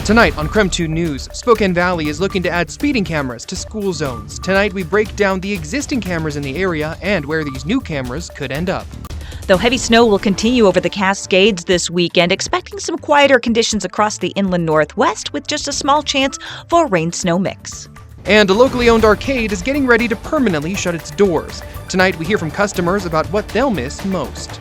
Tonight on KREM 2 News, Spokane Valley is looking to add speeding cameras to school zones. Tonight we break down the existing cameras in the area and where these new cameras could end up. Though heavy snow will continue over the Cascades this weekend, expecting some quieter conditions across the inland northwest with just a small chance for a rain-snow mix. And a locally owned arcade is getting ready to permanently shut its doors. Tonight we hear from customers about what they'll miss most.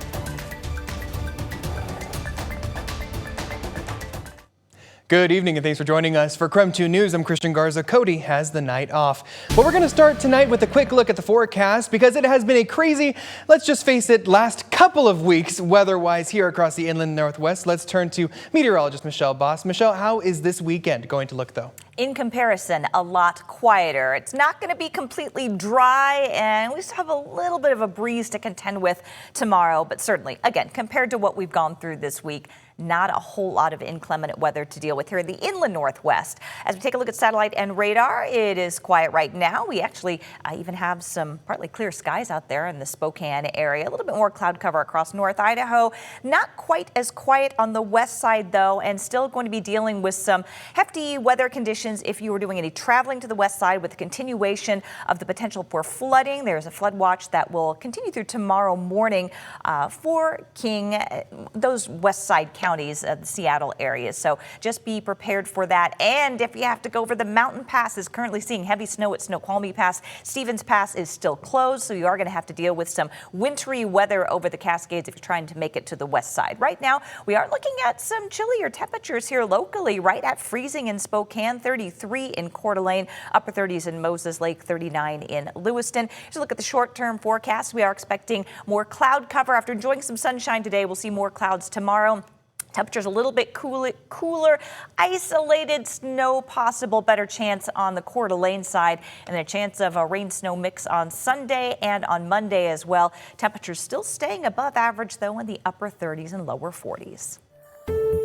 Good evening and thanks for joining us for KREM 2 News. I'm Christian Garza. Cody has the night off. But we're going to start tonight with a quick look at the forecast because it has been a crazy, let's just face it, last couple of weeks weather-wise here across the inland northwest. Let's turn to meteorologist Michelle Boss. Michelle, how is this weekend going to look though? In comparison, a lot quieter. It's not going to be completely dry, and we still have a little bit of a breeze to contend with tomorrow. But certainly, again, compared to what we've gone through this week, not a whole lot of inclement weather to deal with here in the inland northwest. As we take a look at satellite and radar, it is quiet right now. We actually even have some partly clear skies out there in the Spokane area. A little bit more cloud cover across North Idaho. Not quite as quiet on the west side, though, and still going to be dealing with some hefty weather conditions if you were doing any traveling to the west side with the continuation of the potential for flooding. There's a flood watch that will continue through tomorrow morning for King, those west side counties of the Seattle area. So just be prepared for that. And if you have to go over the mountain passes, currently seeing heavy snow at Snoqualmie Pass. Stevens Pass is still closed, so you are going to have to deal with some wintry weather over the Cascades if you're trying to make it to the west side. Right now, we are looking at some chillier temperatures here locally, right at freezing in Spokane, 33 in Coeur d'Alene, upper 30s in Moses Lake, 39 in Lewiston. As you look at the short-term forecast, we are expecting more cloud cover. After enjoying some sunshine today, we'll see more clouds tomorrow. Temperatures a little bit cooler, isolated snow possible, better chance on the Coeur d'Alene side, and a chance of a rain-snow mix on Sunday and on Monday as well. Temperatures still staying above average, though, in the upper 30s and lower 40s.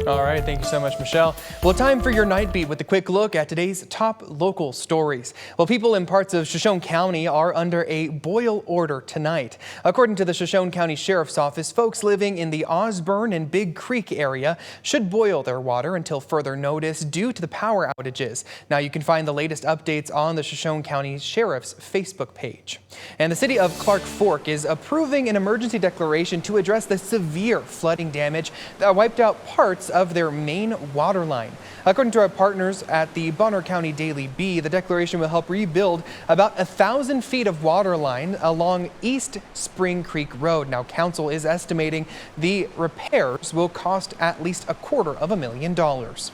All right, thank you so much, Michelle. Well, time for your night beat with a quick look at today's top local stories. Well, people in parts of Shoshone County are under a boil order tonight. According to the Shoshone County Sheriff's Office, folks living in the Osborne and Big Creek area should boil their water until further notice due to the power outages. Now, you can find the latest updates on the Shoshone County Sheriff's Facebook page. And the city of Clark Fork is approving an emergency declaration to address the severe flooding damage that wiped out parts of their main water line. According to our partners at the Bonner County Daily Bee, the declaration will help rebuild about 1,000 feet of water line along East Spring Creek Road. Now, council is estimating the repairs will cost at least $250,000.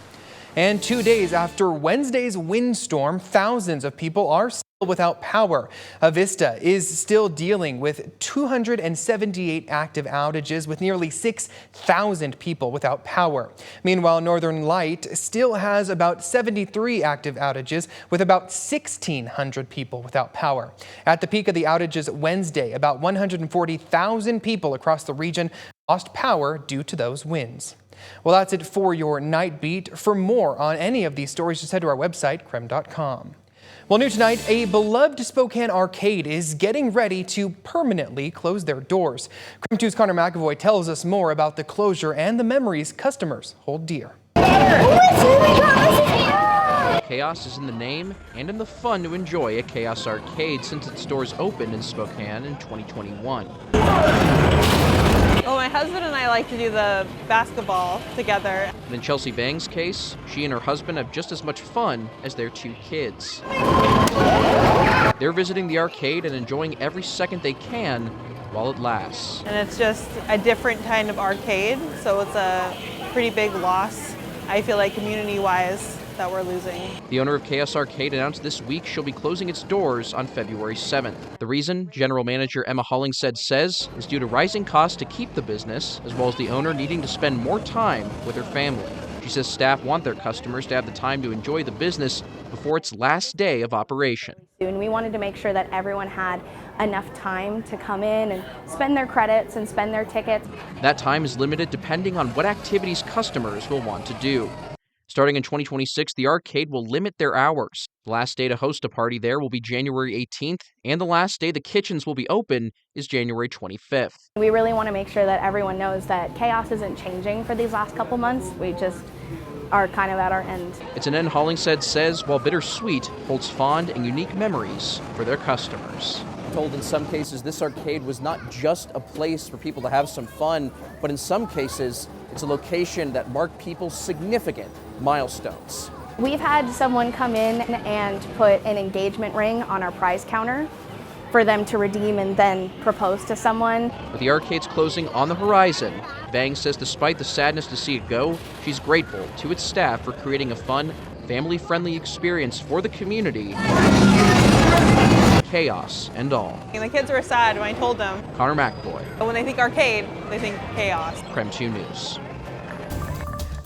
And 2 days after Wednesday's windstorm, thousands of people are still without power. Avista is still dealing with 278 active outages with nearly 6,000 people without power. Meanwhile, Northern Light still has about 73 active outages with about 1,600 people without power. At the peak of the outages Wednesday, about 140,000 people across the region lost power due to those winds. Well, that's it for your night beat. For more on any of these stories, just head to our website, krem.com. Well, new tonight, a beloved Spokane arcade is getting ready to permanently close their doors. KREM 2's Connor McAvoy tells us more about the closure and the memories customers hold dear. Chaos is in the name and in the fun to enjoy at Chaos Arcade since its doors opened in Spokane in 2021. Well, my husband and I like to do the basketball together. And in Chelsea Bang's case, she and her husband have just as much fun as their 2 kids. They're visiting the arcade and enjoying every second they can while it lasts. And it's just a different kind of arcade, so it's a pretty big loss, I feel like, community-wise, that we're losing. The owner of Chaos Arcade announced this week she'll be closing its doors on February 7th. The reason, General Manager Emma Hollingshead says, is due to rising costs to keep the business, as well as the owner needing to spend more time with her family. She says staff want their customers to have the time to enjoy the business before its last day of operation. And we wanted to make sure that everyone had enough time to come in and spend their credits and spend their tickets. That time is limited depending on what activities customers will want to do. Starting in 2026, the arcade will limit their hours. The last day to host a party there will be January 18th, and the last day the kitchens will be open is January 25th. We really want to make sure that everyone knows that Chaos isn't changing for these last couple months. are kind of at our end. It's an end Hollingshead says, while bittersweet, holds fond and unique memories for their customers. Told in some cases this arcade was not just a place for people to have some fun, but in some cases it's a location that marked people's significant milestones. We've had someone come in and put an engagement ring on our prize counter for them to redeem and then propose to someone. With the arcade's closing on the horizon, Bang says despite the sadness to see it go, she's grateful to its staff for creating a fun, family-friendly experience for the community. Chaos and all. And the kids were sad when I told them. Connor McBoy, But when they think arcade, they think chaos. KREM 2 News.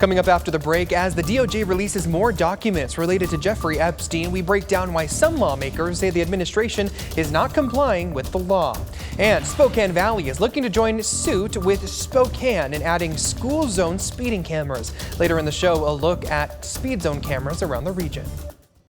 Coming up after the break, as the DOJ releases more documents related to Jeffrey Epstein, we break down why some lawmakers say the administration is not complying with the law. And Spokane Valley is looking to join suit with Spokane in adding school zone speeding cameras. Later in the show, a look at speed zone cameras around the region.